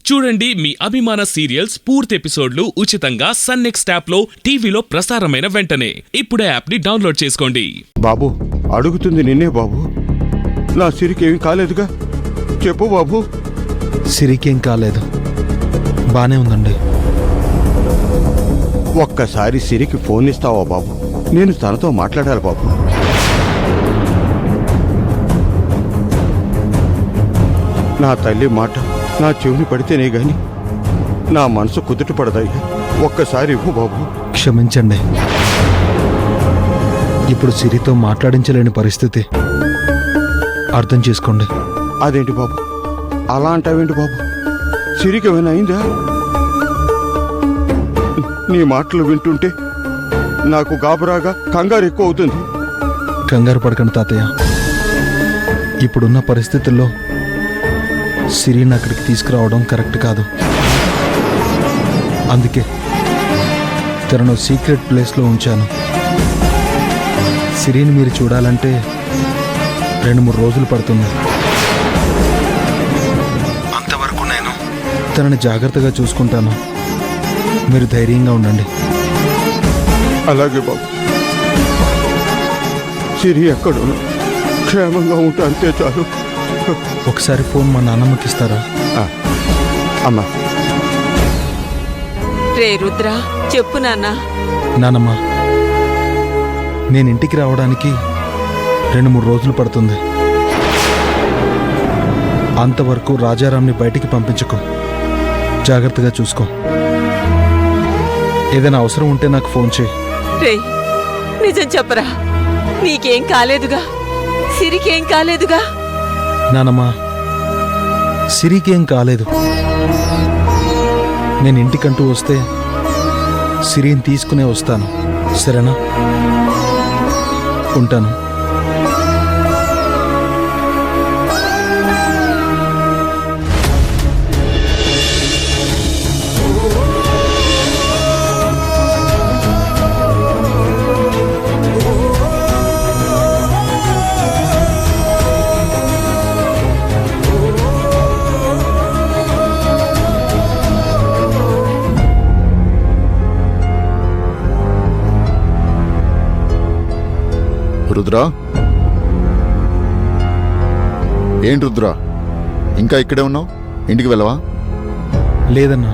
చూడండి మీ అభిమాన సీరియల్స్ పూర్తి ఎపిసోడ్లు ఉచితంగా సన్ నెక్స్ట్ యాప్ లో టీవీలో ప్రసారమైన వెంటనే ఇప్పుడే యాప్ ని డౌన్లోడ్ చేసుకోండి. బాబు అడుగుతుంది నిన్నే బాబు. నా సిరికేమీ కాలేదుగా? చెప్పు బాబు. సిరికేం కాలేదు, బానే ఉందండి. ఒక్కసారి సిరికి ఫోన్ ఇస్తావా బాబు? నేను తనతో మాట్లాడాలి బాబు. నా తల్లి మాట నా చెవిని పడితేనే గాని నా మనసు కుదుట పడదయ్యా. ఒక్కసారి ఇవ్వు బాబు. క్షమించండి, ఇప్పుడు సిరితో మాట్లాడించలేని పరిస్థితి. అర్థం చేసుకోండి. అదేంటి బాబు అలా అంటావేంటి బాబు? సిరికి ఏమైనా అయిందా? నీ మాటలు వింటుంటే నాకు గాబరాగా కంగారు ఎక్కువ అవుతుంది. కంగారు పడకండి తాతయ్య. ఇప్పుడున్న పరిస్థితుల్లో సిరిని అక్కడికి తీసుకురావడం కరెక్ట్ కాదు. అందుకే తనను సీక్రెట్ ప్లేస్లో ఉంచాను. సిరిని మీరు చూడాలంటే 2-3 రోజులు పడుతుంది. అంతవరకు నేను తనని జాగ్రత్తగా చూసుకుంటాను. మీరు ధైర్యంగా ఉండండి. అలాగే బాబు. సిరి ఎక్కడో క్షేమంగా ఉంటే అంతే చాలు. ఒకసారి ఫోన్ మా నాన్నమ్మకి ఇస్తారా? అమ్మా. రే రుద్ర, చెప్పు నాన్న. నానమ్మ, నేను ఇంటికి రావడానికి 2-3 రోజులు పడుతుంది. అంతవరకు రాజారాంని బయటికి పంపించుకో. జాగ్రత్తగా చూసుకో. ఏదైనా అవసరం ఉంటే నాకు ఫోన్ చేయి. రే నిజం చెప్పరా, నీకేం కాలేదుగా? సిరికేం కాలేదుగా? నానమ్మ, సిరికేం కాలేదు. నేను ఇంటికంటూ వస్తే సిరిని తీసుకునే వస్తాను, సరేనా? ఉంటాను. రుద్రా, ఏంటి రుద్రా ఇంకా ఇక్కడే ఉన్నావు? ఇంటికి వెళ్ళవా? లేదన్నా,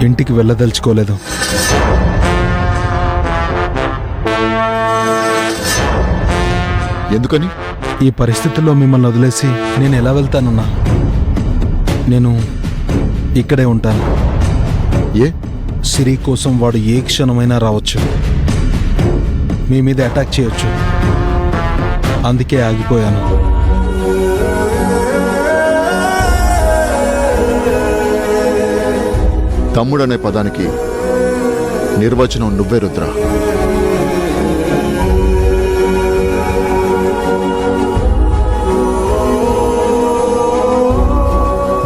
ఇంటికి వెళ్ళదలుచుకోలేదు. ఎందుకని? ఈ పరిస్థితుల్లో మిమ్మల్ని వదిలేసి నేను ఎలా వెళ్తానన్నా? నేను ఇక్కడే ఉంటాను. ఏ? సిరి కోసం వాడు ఏ క్షణమైనా రావచ్చు, మీ మీద అటాక్ చేయొచ్చు. అందుకే ఆగిపోయాను. తమ్ముడనే పదానికి నిర్వచనం నువ్వే రుద్రా.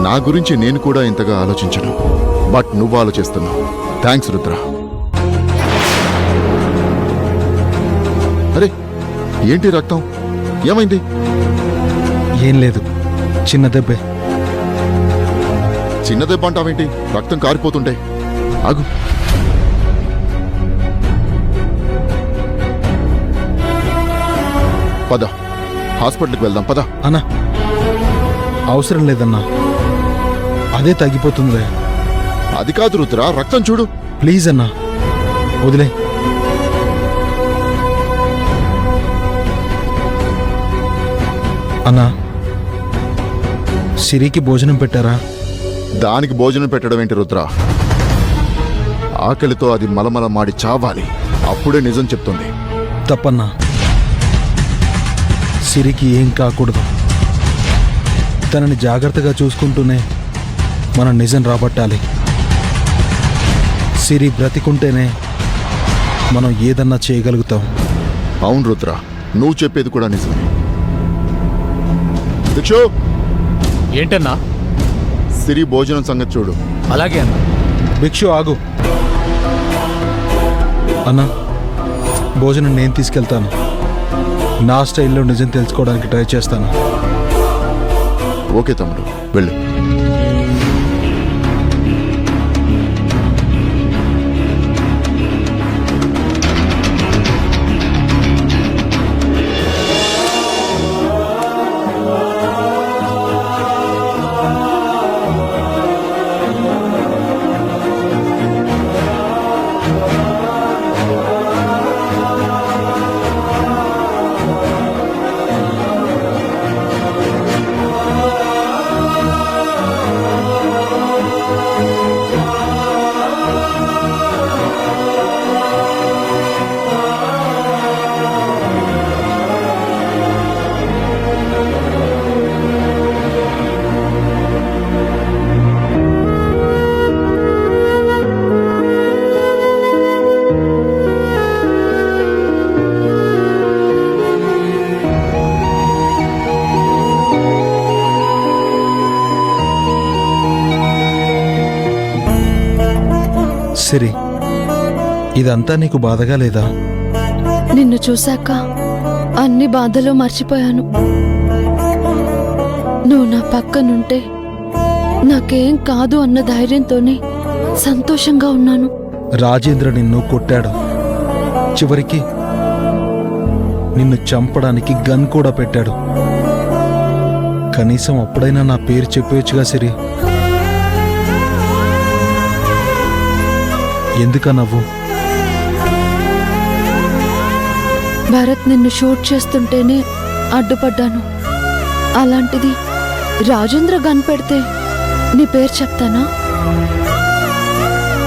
నా గురించి నేను కూడా ఇంతగా ఆలోచించను, బట్ నువ్వు ఆలోచిస్తున్నావు. థ్యాంక్స్ రుద్రా. అరే ఏంటి రక్తం? ఏమైంది? ఏం లేదు, చిన్న దెబ్బే. చిన్న దెబ్బ అంటావేంటి? రక్తం కారిపోతుంటే. ఆగు. పద, హాస్పిటల్కి వెళ్దాం. పద. అన్నా, అవసరం లేదన్నా, అదే తగ్గిపోతుందిలే. అది కాదు రుద్రా, రక్తం చూడు. ప్లీజ్ అన్నా, వదిలే. అన్నా, సిరికి భోజనం పెట్టారా? దానికి భోజనం పెట్టడం ఏంటి రుద్రా? ఆకలితో అది మలమల మాడి చావాలి, అప్పుడే నిజం చెప్తుంది. తప్పన్నా, సిరికి ఏం కాకూడదు. తనని జాగ్రత్తగా చూసుకుంటూనే మనం నిజం రాబట్టాలి. సిరి బ్రతికుంటేనే మనం ఏదన్నా చేయగలుగుతాం. అవును రుద్రా, నువ్వు చెప్పేది కూడా నిజమే. దిక్షు, ఏంటన్నా? సిరి భోజనం సంగతి చూడు. అలాగే అన్న. భిక్షు ఆగు. అన్నా, భోజనం నేను తీసుకెళ్తాను. నా స్టైల్లో నిజం తెలుసుకోవడానికి ట్రై చేస్తాను. ఓకే తమ్ముడు, వెళ్ళు. సిరి, ఇదంతా నీకు బాధగా లేదా? నిన్ను చూశాక అన్ని బాధలు మర్చిపోయాను. నువ్వు నా పక్కనుంటే నాకేం కాదు అన్న ధైర్యంతోనే సంతోషంగా ఉన్నాను. రాజేంద్ర నిన్ను కొట్టాడు. చివరికి నిన్ను చంపడానికి గన్ కూడా పెట్టాడు. కనీసం అప్పుడైనా నా పేరు చెప్పేయచ్చుగా సిరి. ఎందుక నవ్వు? భరత్ నిన్ను షూట్ చేస్తుంటేనే అడ్డుపడ్డాను. అలాంటిది రాజేంద్ర గన్ పెడితే నీ పేరు చెప్తానా?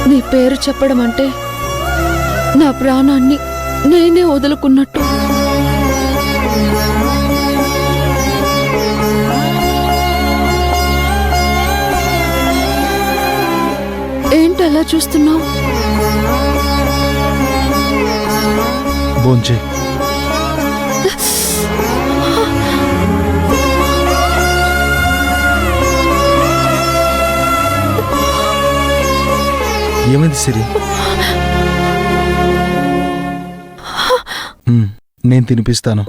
నీ పేరు చెప్పడం అంటే నా ప్రాణాన్ని నేనే వదులుకున్నట్టు. ఏంటి అలా చూస్తున్నావు? భోంచే. ఏమైంది సిరి? నేను తినిపిస్తాను.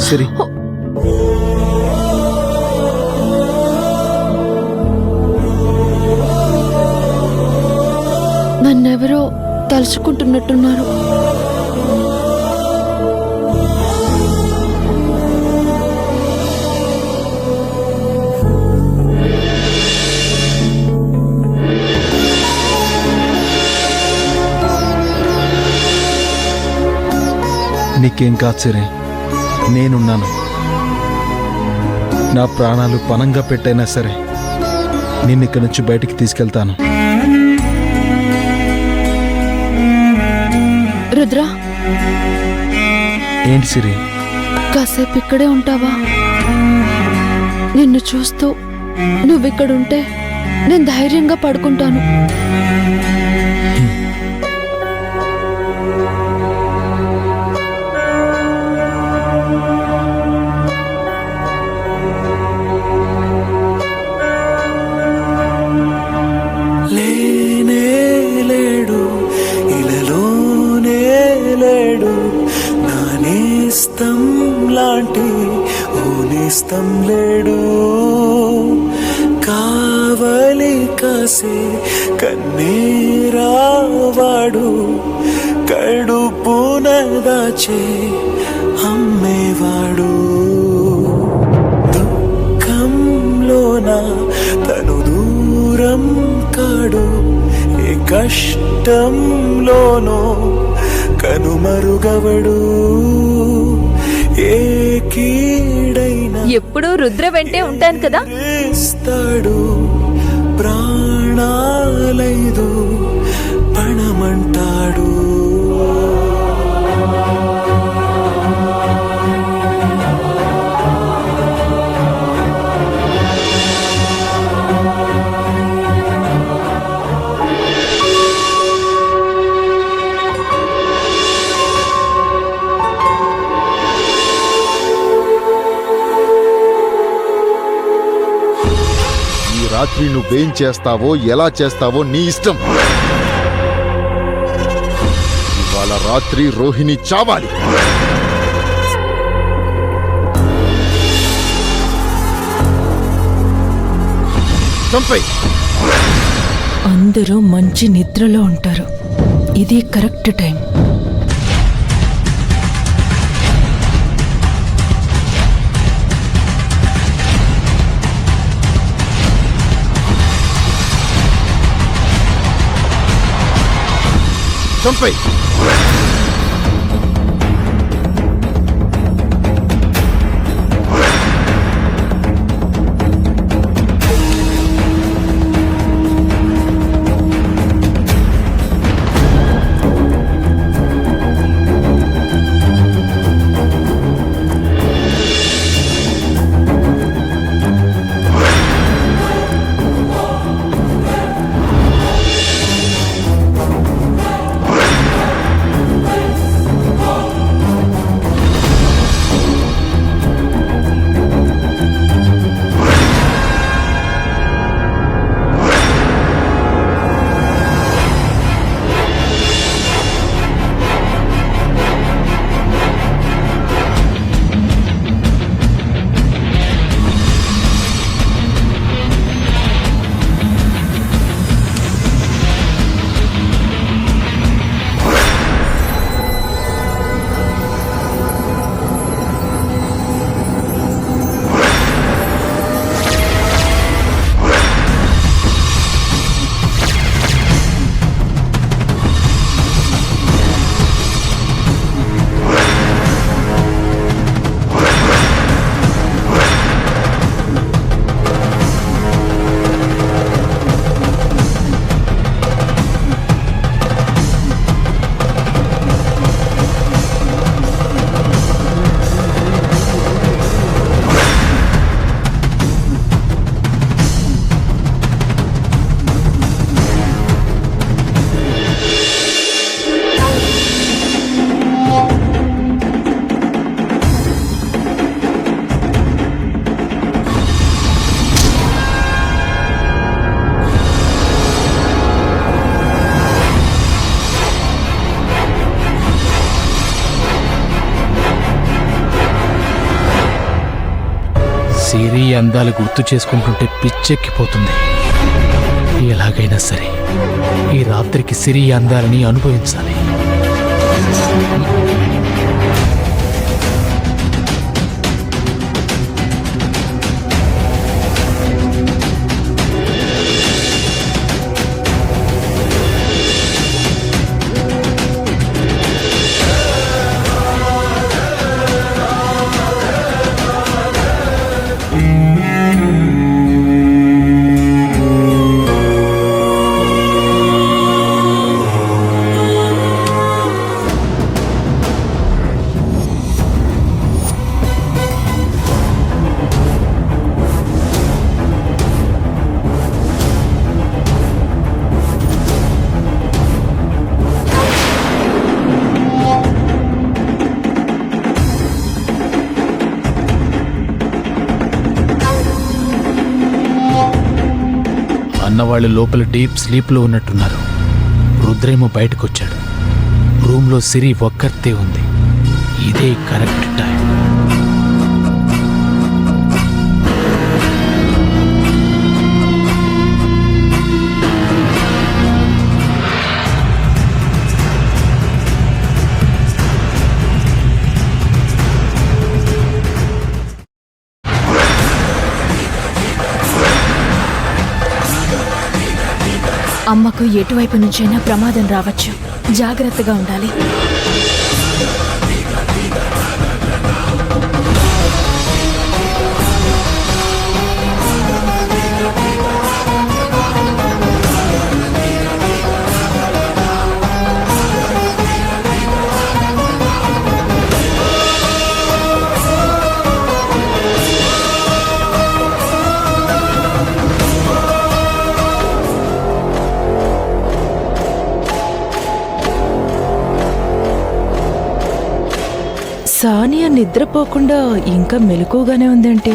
సిరి, నన్నెవరో తలుచుకుంటున్నట్టున్నారు. నీకేం కాదు సిరి, నేనున్నాను. నా ప్రాణాలు పణంగా పెట్టైనా సరే నిన్నిక్కడి నుంచి బయటికి తీసుకెళ్తాను. రుద్ర, ఏంటి సిరి? కాసేపు ఇక్కడే ఉంటావా? నిన్ను చూస్తూ నువ్విక్కడుంటే నేను ధైర్యంగా పడుకుంటాను. నేస్తం లేడు, కావలి కాసే కన్నీరావాడు, కడుపున దాచే అమ్మేవాడు. దుఃఖంలోన తను దూరం కాడు, ఏ కష్టంలోనో కనుమరుగవడు. ఏ కీడైనా ఎప్పుడూ రుద్ర వెంటే ఉంటాను కదా. ప్రాణాలైదు పణమంటాడు. రాత్రి నువ్వేం చేస్తావో ఎలా చేస్తావో నీ ఇష్టం. ఇవాళ రాత్రి రోహిణి చావాలి. చంపేయ్. అందరూ మంచి నిద్రలో ఉంటారు. ఇది కరెక్ట్ టైం. చంపేయ్. సిరి అందాలు గుర్తు చేసుకుంటుంటే పిచ్చెక్కిపోతుంది. ఎలాగైనా సరే ఈ రాత్రికి సిరి అందాలని అనుభవించాలి. అన్నవాళ్ళు లోపల డీప్ స్లీప్లో ఉన్నట్టున్నారు. రుద్రేమో బయటకొచ్చాడు. రూమ్లో సిరి ఒక్కర్తే ఉంది. ఇదే కరెక్ట్ టైం. అమ్మకు ఎటువైపు నుంచైనా ప్రమాదం రావచ్చు. జాగ్రత్తగా ఉండాలి. సానియా నిద్రపోకుండా ఇంకా మెలకుగానే ఉందేంటి?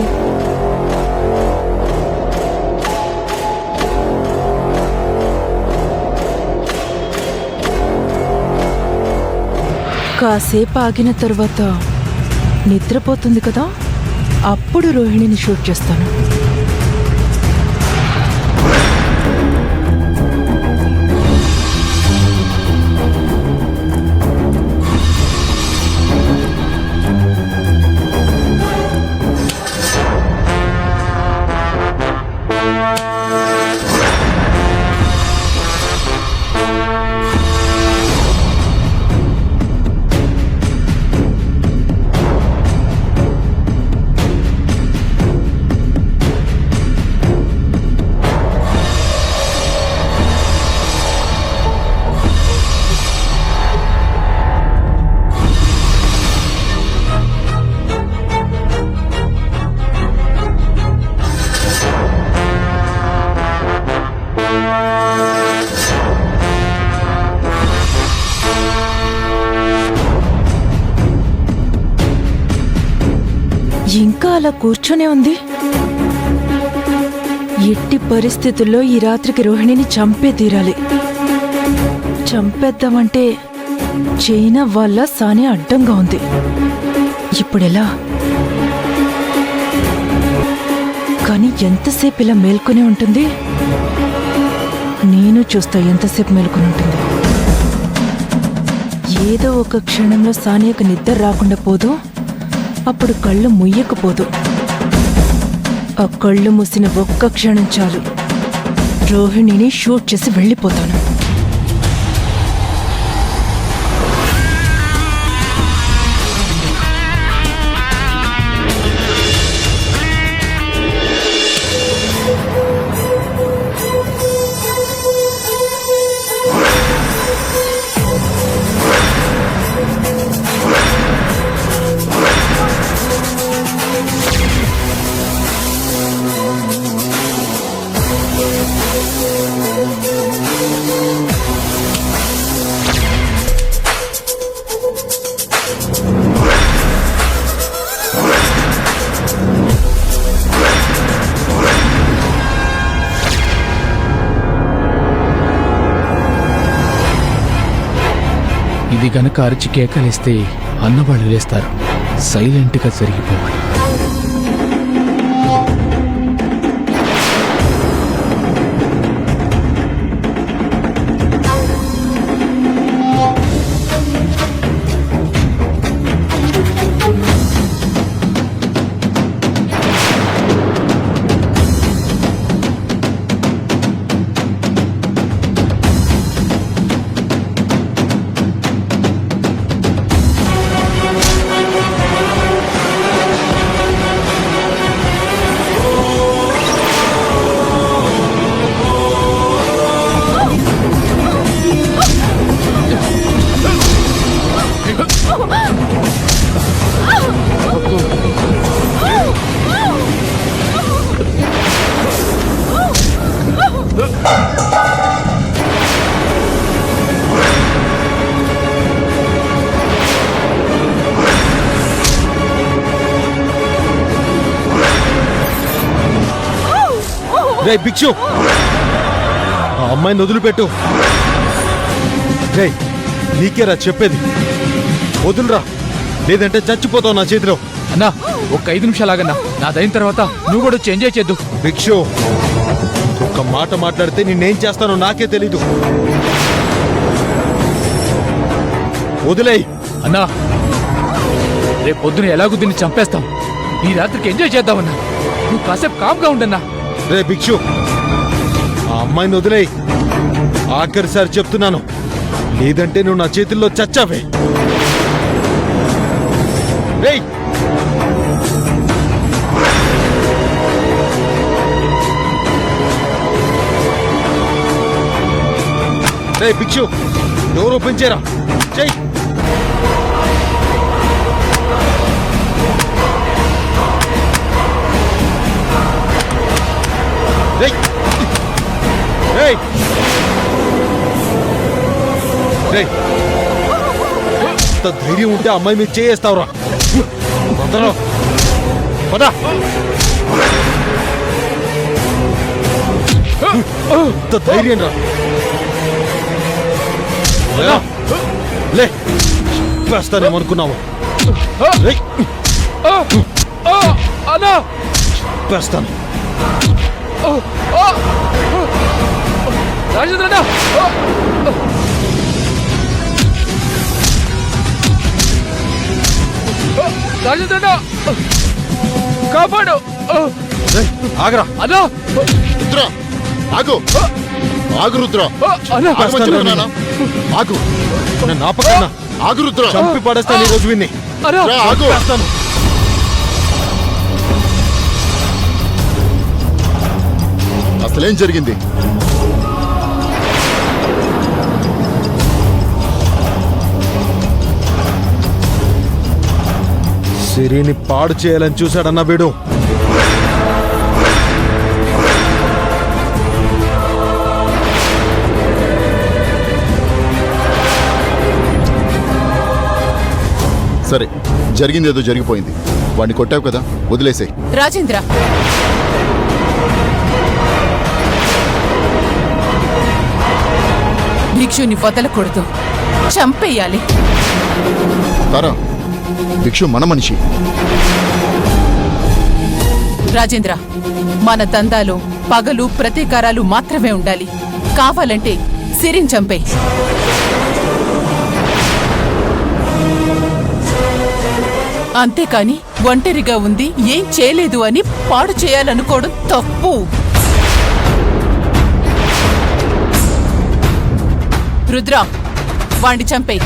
కాసేపు ఆగిన తర్వాత నిద్రపోతుంది కదా, అప్పుడు రోహిణిని షూట్ చేస్తాను. ఇంకా అలా కూర్చొనే ఉంది. ఎట్టి పరిస్థితుల్లో ఈ రాత్రికి రోహిణిని చంపే తీరాలి. చంపేద్దామంటే చైనా వాళ్ళ సానియా అడ్డంగా ఉంది. ఇప్పుడెలా? కానీ ఎంతసేపు ఇలా మేల్కొనే ఉంటుంది? నేను చూస్తా ఎంతసేపు మేల్కొని ఉంటుంది. ఏదో ఒక క్షణంలో సానియాకు నిద్ర రాకుండా పోదు. అప్పుడు కళ్ళు ముయ్యకపోదు. ఆ కళ్ళు మూసిన ఒక్క క్షణం చాలు, రోహిణిని షూట్ చేసి వెళ్ళిపోతాను. ఇది గనక అరిచి కేకలిస్తే అన్నవాళ్ళు లేస్తారు. సైలెంట్గా జరిగిపోవాలి. రే భిక్షు, ఆ అమ్మాయిని వదిలిపెట్టు. రే నీకేరా చెప్పేది, వదులురా, లేదంటే చచ్చిపోతావు నా చేతిలో. అన్నా ఒక్క 5 నిమిషాలు ఆగన్నా, నాదైన తర్వాత నువ్వు కూడా వచ్చి ఎంజాయ్ చేద్దు. భిక్షు, ఒక్క మాట మాట్లాడితే నిన్నేం చేస్తానో నాకే తెలీదు. వదిలేయ్. అన్నా రేపు పొద్దున ఎలాగూ దీన్ని చంపేస్తాం, ఈ రాత్రికి ఎంజాయ్ చేద్దామన్నా. నువ్వు కాసేపు కామ్గా ఉండన్నా. రే భిక్షు, ఆ అమ్మాయిని వదిలేయ్. ఆఖరిసారి చెప్తున్నాను, లేదంటే నువ్వు నా చేతుల్లో చచ్చావే. రేయ్ రే భిక్షు, డోర్ ఓపెన్ చేయరా. చెయ్యి. రేయ్ రేయ్ రేయ్, ఇంత ధైర్యం ఉంటే అమ్మాయి మీద చేయేస్తావురా. పదా. ఇంత ధైర్యం రా. లే, వేస్తానేమనుకున్నావు? అన్నా వేస్తాను. రాజేంద్ర అన్నా, రాజేంద్ర అన్నా, కాపాడు. ఆగరా. అన్నా రుద్ర ఆగు, ఆగు రుద్ర, అన్నా ఆగమని చెప్తున్నానా? ఆగు, నన్ను ఆపకన్నా. ఆగు రుద్ర, చంపి పడేస్తాను ఈ రోజు విన్ని. అన్నా రా, ఆగు. వేస్తాను. అసలేం జరిగింది? సిరిని పాడు చేయాలని చూశాడన్న వీడు. సరే, జరిగింది ఏదో జరిగిపోయింది. వాడిని కొట్టావు కదా, వదిలేసే. రాజేంద్ర, భిక్షుని వదలకూడదు, చంపేయాలి. తారా, భిక్షు మన మనిషి. రాజేంద్ర, మన దందాలో పగలు ప్రతీకారాలు మాత్రమే ఉండాలి. కావాలంటే సిరిని చంపే. అంతేకాని ఒంటరిగా ఉంది, ఏం చేయలేదు అని పాడు చేయాలనుకోవడం తప్పు. రుద్ర, వాణ్ణి చంపే.